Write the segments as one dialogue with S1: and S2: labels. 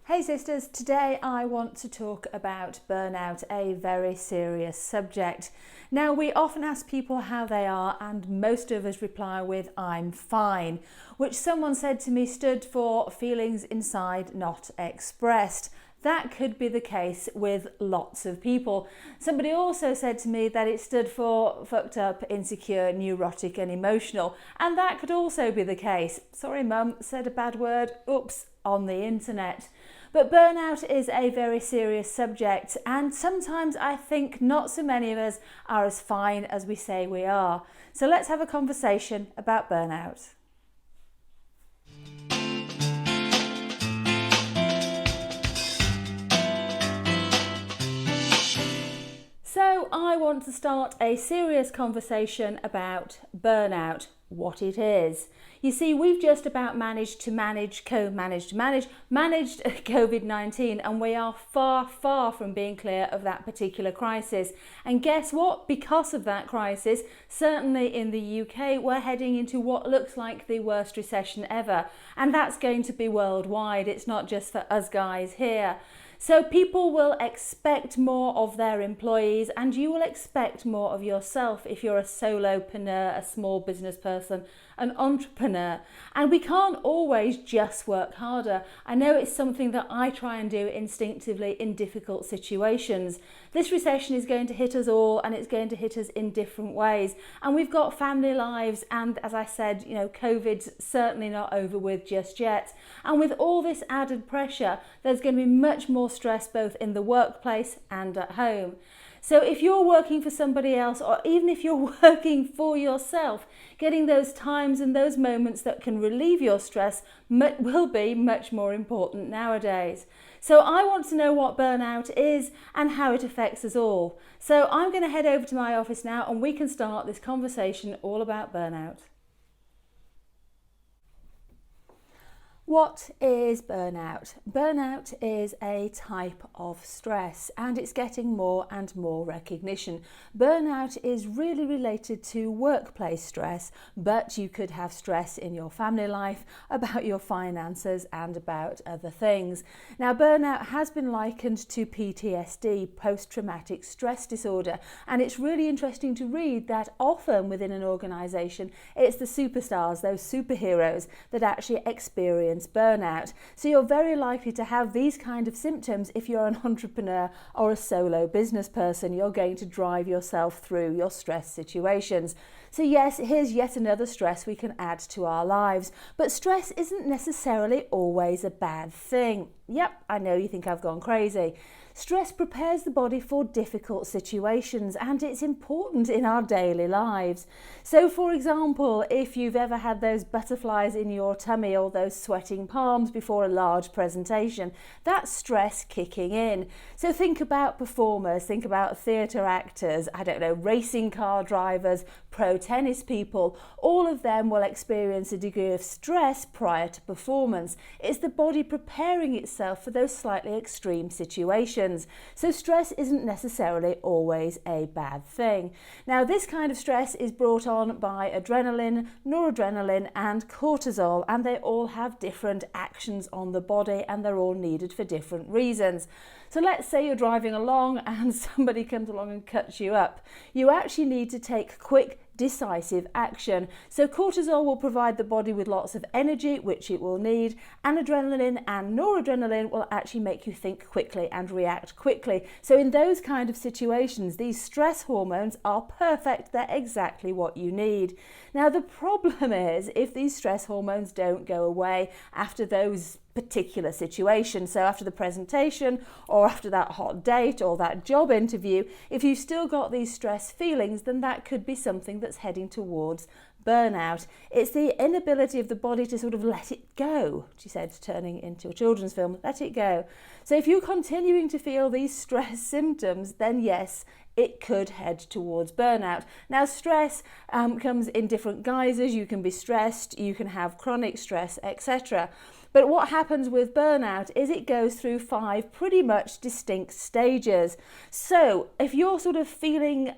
S1: Hey sisters, today I want to talk about burnout, a very serious subject. Now, we often ask people how they are and most of us reply with "I'm fine," which someone said to me stood for feelings inside not expressed. That could be the case with lots of people. Somebody also said to me that it stood for fucked up, insecure, neurotic and emotional, and that could also be the case. Sorry mum, said a bad word, oops, on the internet. But burnout is a very serious subject, and sometimes I think not so many of us are as fine as we say we are. So let's have a conversation about burnout. So I want to start a serious conversation about burnout, what it is. You see, we've just about managed COVID-19, and we are far from being clear of that particular crisis. And guess what? Because of that crisis, certainly in the UK, we're heading into what looks like the worst recession ever. And that's going to be worldwide. It's not just for us guys here. So people will expect more of their employees, and you will expect more of yourself if you're a solopreneur, a small business person, an entrepreneur. And we can't always just work harder. I know it's something that I try and do instinctively in difficult situations. This recession is going to hit us all, and it's going to hit us in different ways. And we've got family lives, and as I said, COVID's certainly not over with just yet. And with all this added pressure, there's going to be much more stress both in the workplace and at home. So if you're working for somebody else, or even if you're working for yourself, getting those times and those moments that can relieve your stress will be much more important nowadays. So I want to know what burnout is and how it affects us all. So I'm going to head over to my office now and we can start this conversation all about burnout. What is burnout? Burnout is a type of stress, and it's getting more and more recognition. Burnout is really related to workplace stress, but you could have stress in your family life, about your finances and about other things. Now, burnout has been likened to PTSD, post-traumatic stress disorder, and it's really interesting to read that often within an organisation, it's the superstars, those superheroes that actually experience burnout. So you're very likely to have these kind of symptoms if you're an entrepreneur or a solo business person. You're going to drive yourself through your stress situations. So yes, here's yet another stress we can add to our lives. But stress isn't necessarily always a bad thing. Yep, I know you think I've gone crazy. Stress prepares the body for difficult situations, and it's important in our daily lives. So for example, if you've ever had those butterflies in your tummy or those sweating palms before a large presentation, that's stress kicking in. So think about performers, think about theatre actors, racing car drivers, pro tennis people. All of them will experience a degree of stress prior to performance. It's the body preparing itself for those slightly extreme situations. So stress isn't necessarily always a bad thing. Now, this kind of stress is brought on by adrenaline, noradrenaline and cortisol, and they all have different actions on the body and they're all needed for different reasons. So let's say you're driving along and somebody comes along and cuts you up. You actually need to take quick, decisive action. So cortisol will provide the body with lots of energy, which it will need, and adrenaline and noradrenaline will actually make you think quickly and react quickly. So in those kind of situations, these stress hormones are perfect. They're exactly what you need. Now, the problem is if these stress hormones don't go away after those particular situation. So after the presentation or after that hot date or that job interview, if you've still got these stress feelings, then that could be something that's heading towards burnout. It's the inability of the body to sort of let it go, she said, turning into a children's film, let it go. So if you're continuing to feel these stress symptoms, then yes, it could head towards burnout. Now, stress comes in different guises. You can be stressed, you can have chronic stress, etc. But what happens with burnout is it goes through 5 pretty much distinct stages. So if you're sort of feeling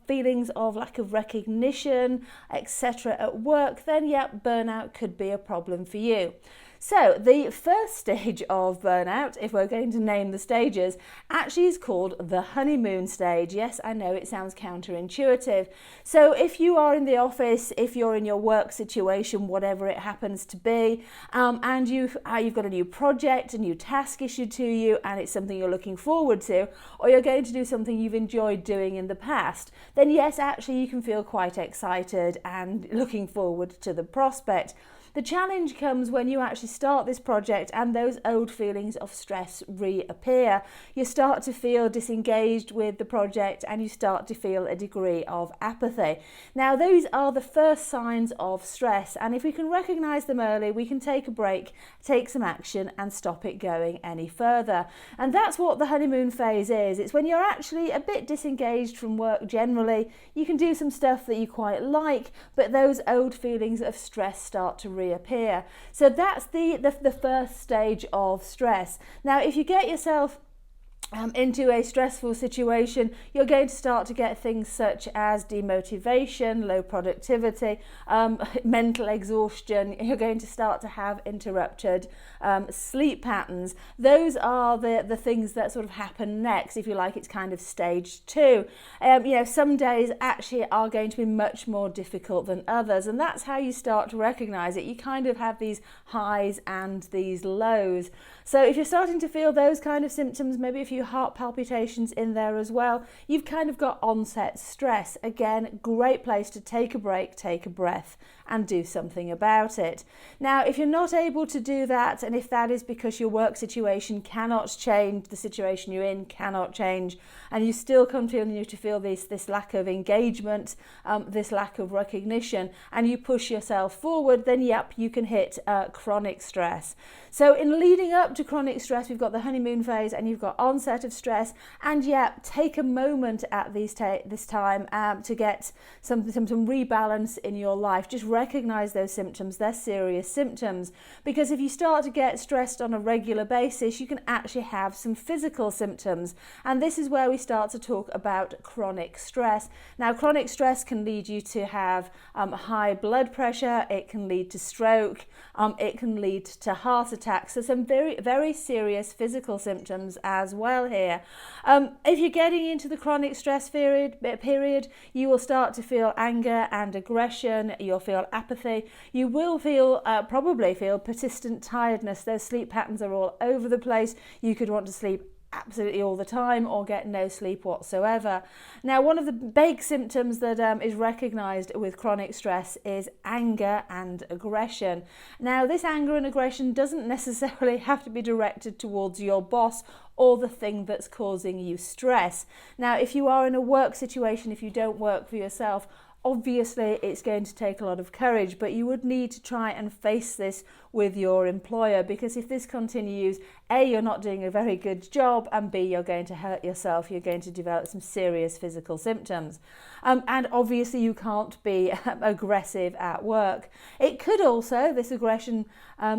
S1: feelings of lack of recognition, etc. at work, then yeah, burnout could be a problem for you. So the first stage of burnout, if we're going to name the stages, actually is called the honeymoon stage. Yes, I know it sounds counterintuitive. So if you are in the office, if you're in your work situation, whatever it happens to be, and you've got a new project, a new task issued to you, and it's something you're looking forward to, or you're going to do something you've enjoyed doing in the past, then yes, actually you can feel quite excited and looking forward to the prospect. The challenge comes when you actually start this project and those old feelings of stress reappear. You start to feel disengaged with the project and you start to feel a degree of apathy. Now, those are the first signs of stress, and if we can recognise them early, we can take a break, take some action and stop it going any further. And that's what the honeymoon phase is. It's when you're actually a bit disengaged from work generally. You can do some stuff that you quite like, but those old feelings of stress start to reappear. So that's the first stage of stress. Now, if you get yourself into a stressful situation, you're going to start to get things such as demotivation, low productivity, mental exhaustion. You're going to start to have interrupted sleep patterns. Those are the things that sort of happen next. If you like, it's kind of stage 2. Some days actually are going to be much more difficult than others, and that's how you start to recognize it. You kind of have these highs and these lows. So if you're starting to feel those kind of symptoms, maybe a few heart palpitations in there as well, you've kind of got onset stress. Again, great place to take a break, take a breath and do something about it. Now, if you're not able to do that, and if that is because your work situation cannot change, the situation you're in cannot change, and you still continue to feel this lack of engagement, this lack of recognition, and you push yourself forward, then yep, you can hit chronic stress. So in leading up to chronic stress, we've got the honeymoon phase and you've got onset of stress, and yep, take a moment at this time to get some rebalance in your life. Just recognize those symptoms. They're serious symptoms, because if you start to get stressed on a regular basis, you can actually have some physical symptoms, and this is where we start to talk about chronic stress. Now, chronic stress can lead you to have high blood pressure, it can lead to stroke, it can lead to heart attacks. So some very, very serious physical symptoms as well here. If you're getting into the chronic stress period, you will start to feel anger and aggression, you'll feel apathy, you will probably feel persistent tiredness. Those sleep patterns are all over the place. You could want to sleep absolutely all the time or get no sleep whatsoever. Now, one of the big symptoms that is recognised with chronic stress is anger and aggression. Now, this anger and aggression doesn't necessarily have to be directed towards your boss or the thing that's causing you stress. Now, if you are in a work situation, if you don't work for yourself, obviously it's going to take a lot of courage, but you would need to try and face this with your employer, because if this continues, A, you're not doing a very good job, and B, you're going to hurt yourself. You're going to develop some serious physical symptoms. And obviously you can't be aggressive at work. It could also, this aggression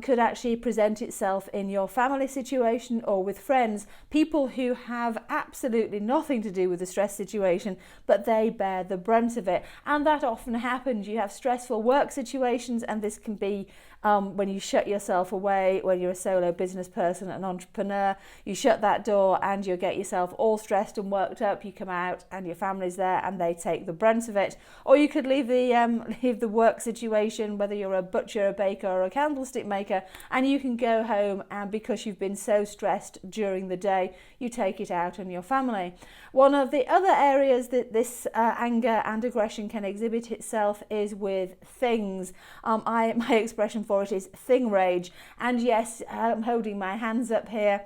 S1: could actually present itself in your family situation or with friends, people who have absolutely nothing to do with the stress situation, but they bear the brunt of it. And that often happens. You have stressful work situations, and this can be when you shut yourself away, when you're a solo business person, an entrepreneur, you shut that door and you get yourself all stressed and worked up. You come out and your family's there and they take the brunt of it. Or you could leave the work situation, whether you're a butcher, a baker or a candlestick maker, and you can go home, and because you've been so stressed during the day, you take it out on your family. One of the other areas that this anger and aggression can exhibit itself is with things. My expression for it is thing rage, and yes, I'm holding my hands up here.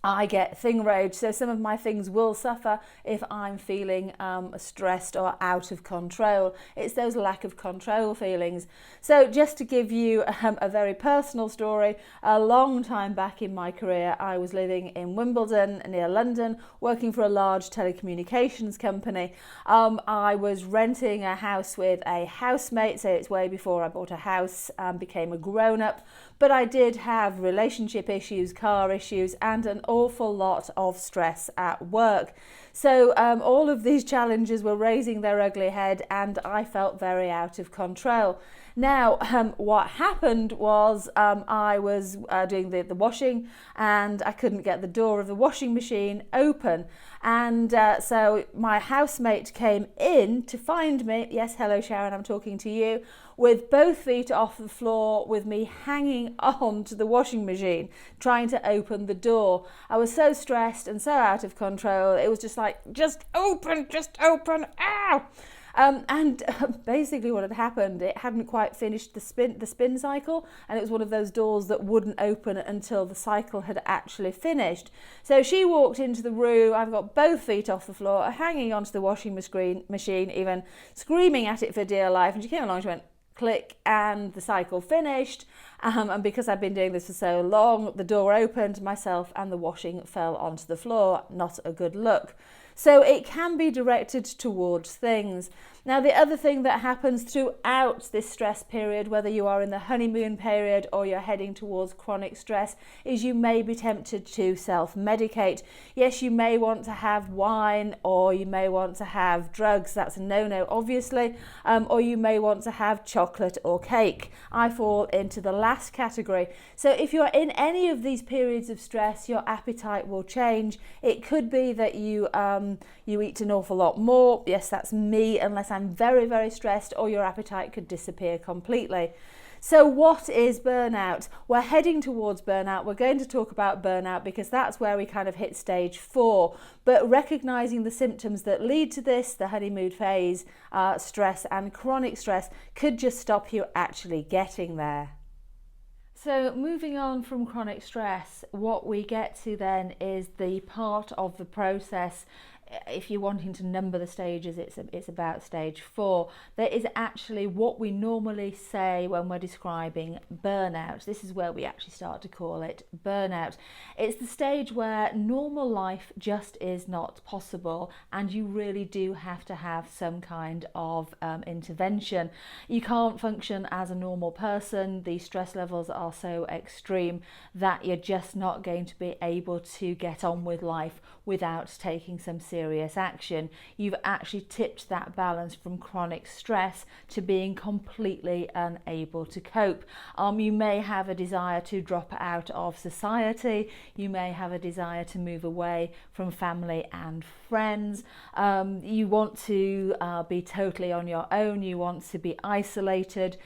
S1: I get thing rage, so some of my things will suffer if I'm feeling stressed or out of control. It's those lack of control feelings. So just to give you a very personal story, a long time back in my career, I was living in Wimbledon near London, working for a large telecommunications company. I was renting a house with a housemate, so it's way before I bought a house and became a grown-up. But I did have relationship issues, car issues, and an awful lot of stress at work. So all of these challenges were raising their ugly head, and I felt very out of control. Now, what happened was I was doing the washing, and I couldn't get the door of the washing machine open. And so my housemate came in to find me. Yes, hello Sharon, I'm talking to you. With both feet off the floor, with me hanging on to the washing machine, trying to open the door. I was so stressed and so out of control. It was just like, just open, ow! And basically what had happened, it hadn't quite finished the spin cycle, and it was one of those doors that wouldn't open until the cycle had actually finished. So she walked into the room, I've got both feet off the floor, hanging onto the washing machine, even screaming at it for dear life, and she came along, she went, click, and the cycle finished. And because I'd been doing this for so long, the door opened, myself and the washing fell onto the floor. Not a good look. So it can be directed towards things. Now, the other thing that happens throughout this stress period, whether you are in the honeymoon period or you're heading towards chronic stress, is you may be tempted to self-medicate. Yes, you may want to have wine, or you may want to have drugs. That's a no-no, obviously. Or you may want to have chocolate or cake. I fall into the last category. So if you're in any of these periods of stress, your appetite will change. It could be that you eat an awful lot more. Yes, that's me, unless I'm very, very stressed, or your appetite could disappear completely. So what is burnout? We're heading towards burnout. We're going to talk about burnout because that's where we kind of hit stage 4. But recognizing the symptoms that lead to this, the honeymoon phase, stress and chronic stress, could just stop you actually getting there. So moving on from chronic stress, what we get to then is the part of the process. If you're wanting to number the stages, it's about stage 4. There is actually what we normally say when we're describing burnout. This is where we actually start to call it burnout. It's the stage where normal life just is not possible, and you really do have to have some kind of intervention. You can't function as a normal person. The stress levels are so extreme that you're just not going to be able to get on with life without taking some serious action. You've actually tipped that balance from chronic stress to being completely unable to cope. You may have a desire to drop out of society. You may have a desire to move away from family and friends. You want to be totally on your own. You want to be isolated.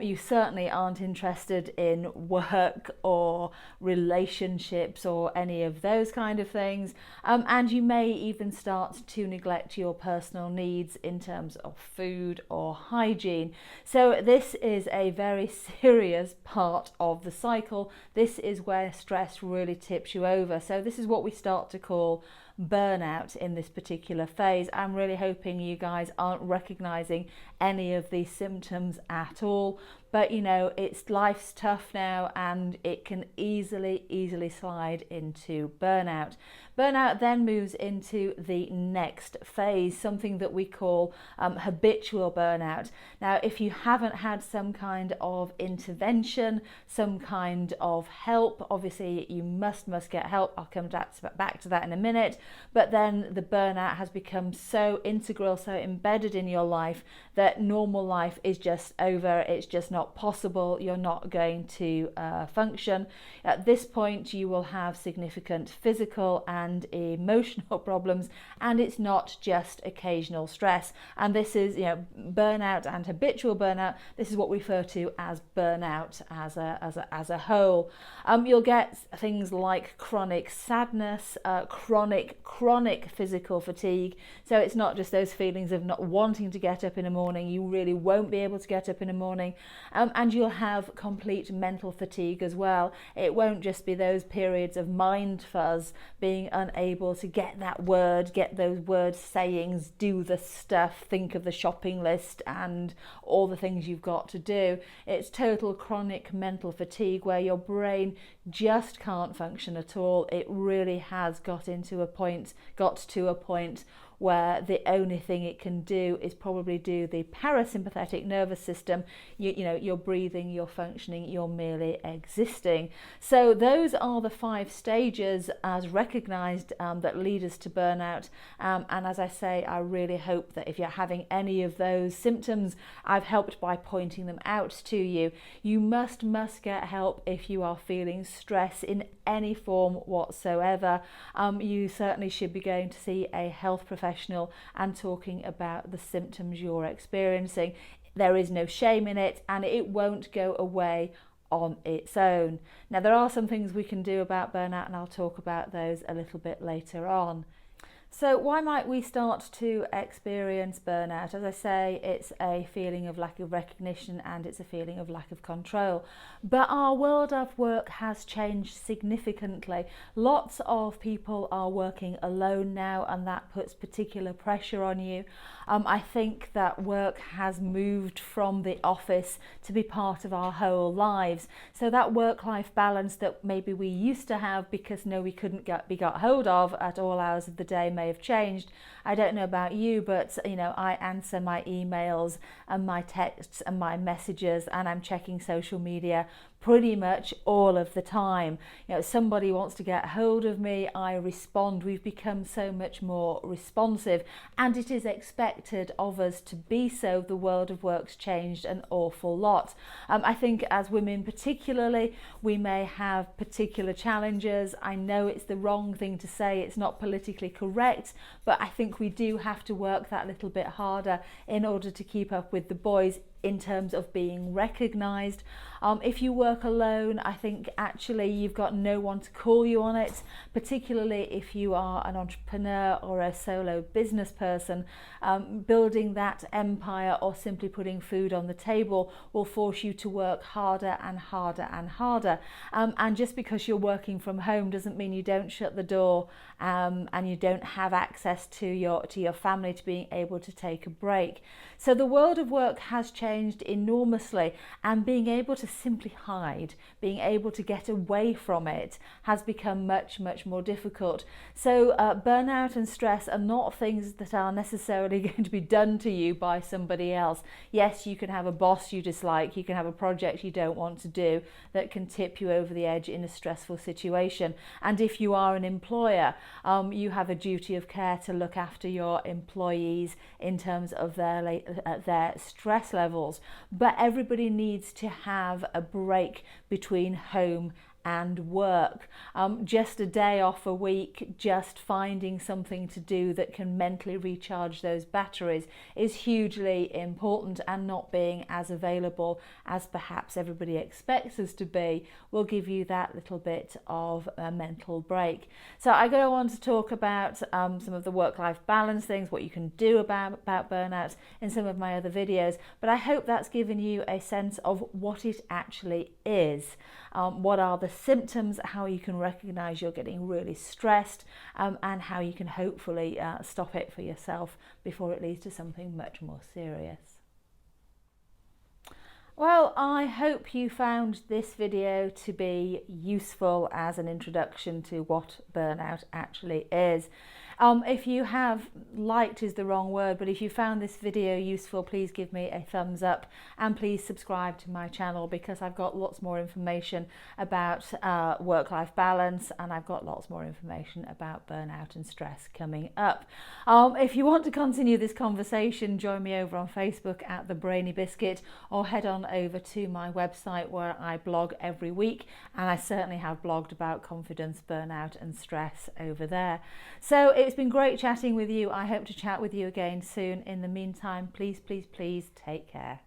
S1: You certainly aren't interested in work or relationships or any of those kind of things. And you may even start to neglect your personal needs in terms of food or hygiene. So this is a very serious part of the cycle. This is where stress really tips you over. So this is what we start to call burnout in this particular phase. I'm really hoping you guys aren't recognizing any of these symptoms at all, but you know, life's tough now, and it can easily slide into burnout. Burnout then moves into the next phase, something that we call habitual burnout. Now, if you haven't had some kind of intervention, some kind of help, obviously you must get help. I'll come back to that in a minute. But then the burnout has become so integral, so embedded in your life that normal life is just over. It's just not possible. You're not going to function. At this point, you will have significant physical and emotional problems, and it's not just occasional stress. And this is, you know, burnout and habitual burnout. This is what we refer to as burnout as a whole. You'll get things like chronic sadness, chronic physical fatigue. So it's not just those feelings of not wanting to get up in the morning. You really won't be able to get up in the morning. And you'll have complete mental fatigue as well. It won't just be those periods of mind fuzz, being unable to get those word sayings, do the stuff, think of the shopping list and all the things you've got to do. It's total chronic mental fatigue where your brain just can't function at all. It really has got to a point where the only thing it can do is probably do the parasympathetic nervous system. You know, you're breathing, you're functioning, you're merely existing. So those are the 5 stages as recognised that lead us to burnout. And as I say, I really hope that if you're having any of those symptoms, I've helped by pointing them out to you. You must get help if you are feeling stress in any form whatsoever. You certainly should be going to see a health professional and talking about the symptoms you're experiencing. There is no shame in it, and it won't go away on its own. Now, there are some things we can do about burnout, and I'll talk about those a little bit later on. So why might we start to experience burnout? As I say, it's a feeling of lack of recognition and it's a feeling of lack of control. But our world of work has changed significantly. Lots of people are working alone now, and that puts particular pressure on you. I think that work has moved from the office to be part of our whole lives. So that work-life balance that maybe we used to have because we couldn't be got hold of at all hours of the day may have changed. I don't know about you, but I answer my emails and my texts and my messages, and I'm checking social media pretty much all of the time. Somebody wants to get hold of me, I respond. We've become so much more responsive, and it is expected of us to be so. The world of work's changed an awful lot. I think as women particularly, we may have particular challenges. I know it's the wrong thing to say, it's not politically correct, but I think we do have to work that little bit harder in order to keep up with the boys in terms of being recognised. If you work alone, I think actually you've got no one to call you on it, particularly if you are an entrepreneur or a solo business person. Building that empire or simply putting food on the table will force you to work harder and harder and harder. And just because you're working from home doesn't mean you don't shut the door and you don't have access to your family, to being able to take a break. So the world of work has changed enormously, and being able to simply hide, being able to get away from it has become much more difficult. So burnout and stress are not things that are necessarily going to be done to you by somebody else. Yes, you can have a boss you dislike, you can have a project you don't want to do that can tip you over the edge in a stressful situation. And if you are an employer, you have a duty of care to look after your employees in terms of their stress levels. But everybody needs to have a break between home and work. Just a day off a week, just finding something to do that can mentally recharge those batteries is hugely important, and not being as available as perhaps everybody expects us to be will give you that little bit of a mental break. So I go on to talk about some of the work-life balance things, what you can do about burnout in some of my other videos, but I hope that's given you a sense of what it actually is. What are the symptoms, how you can recognise you're getting really stressed, and how you can hopefully stop it for yourself before it leads to something much more serious. Well, I hope you found this video to be useful as an introduction to what burnout actually is. If you have, liked is the wrong word, but if you found this video useful, please give me a thumbs up, and please subscribe to my channel, because I've got lots more information about work-life balance, and I've got lots more information about burnout and stress coming up. If you want to continue this conversation, join me over on Facebook at the Brainy Biscuit, or head on over to my website where I blog every week, and I certainly have blogged about confidence, burnout and stress over there. So it's been great chatting with you. I hope to chat with you again soon. In the meantime, please take care.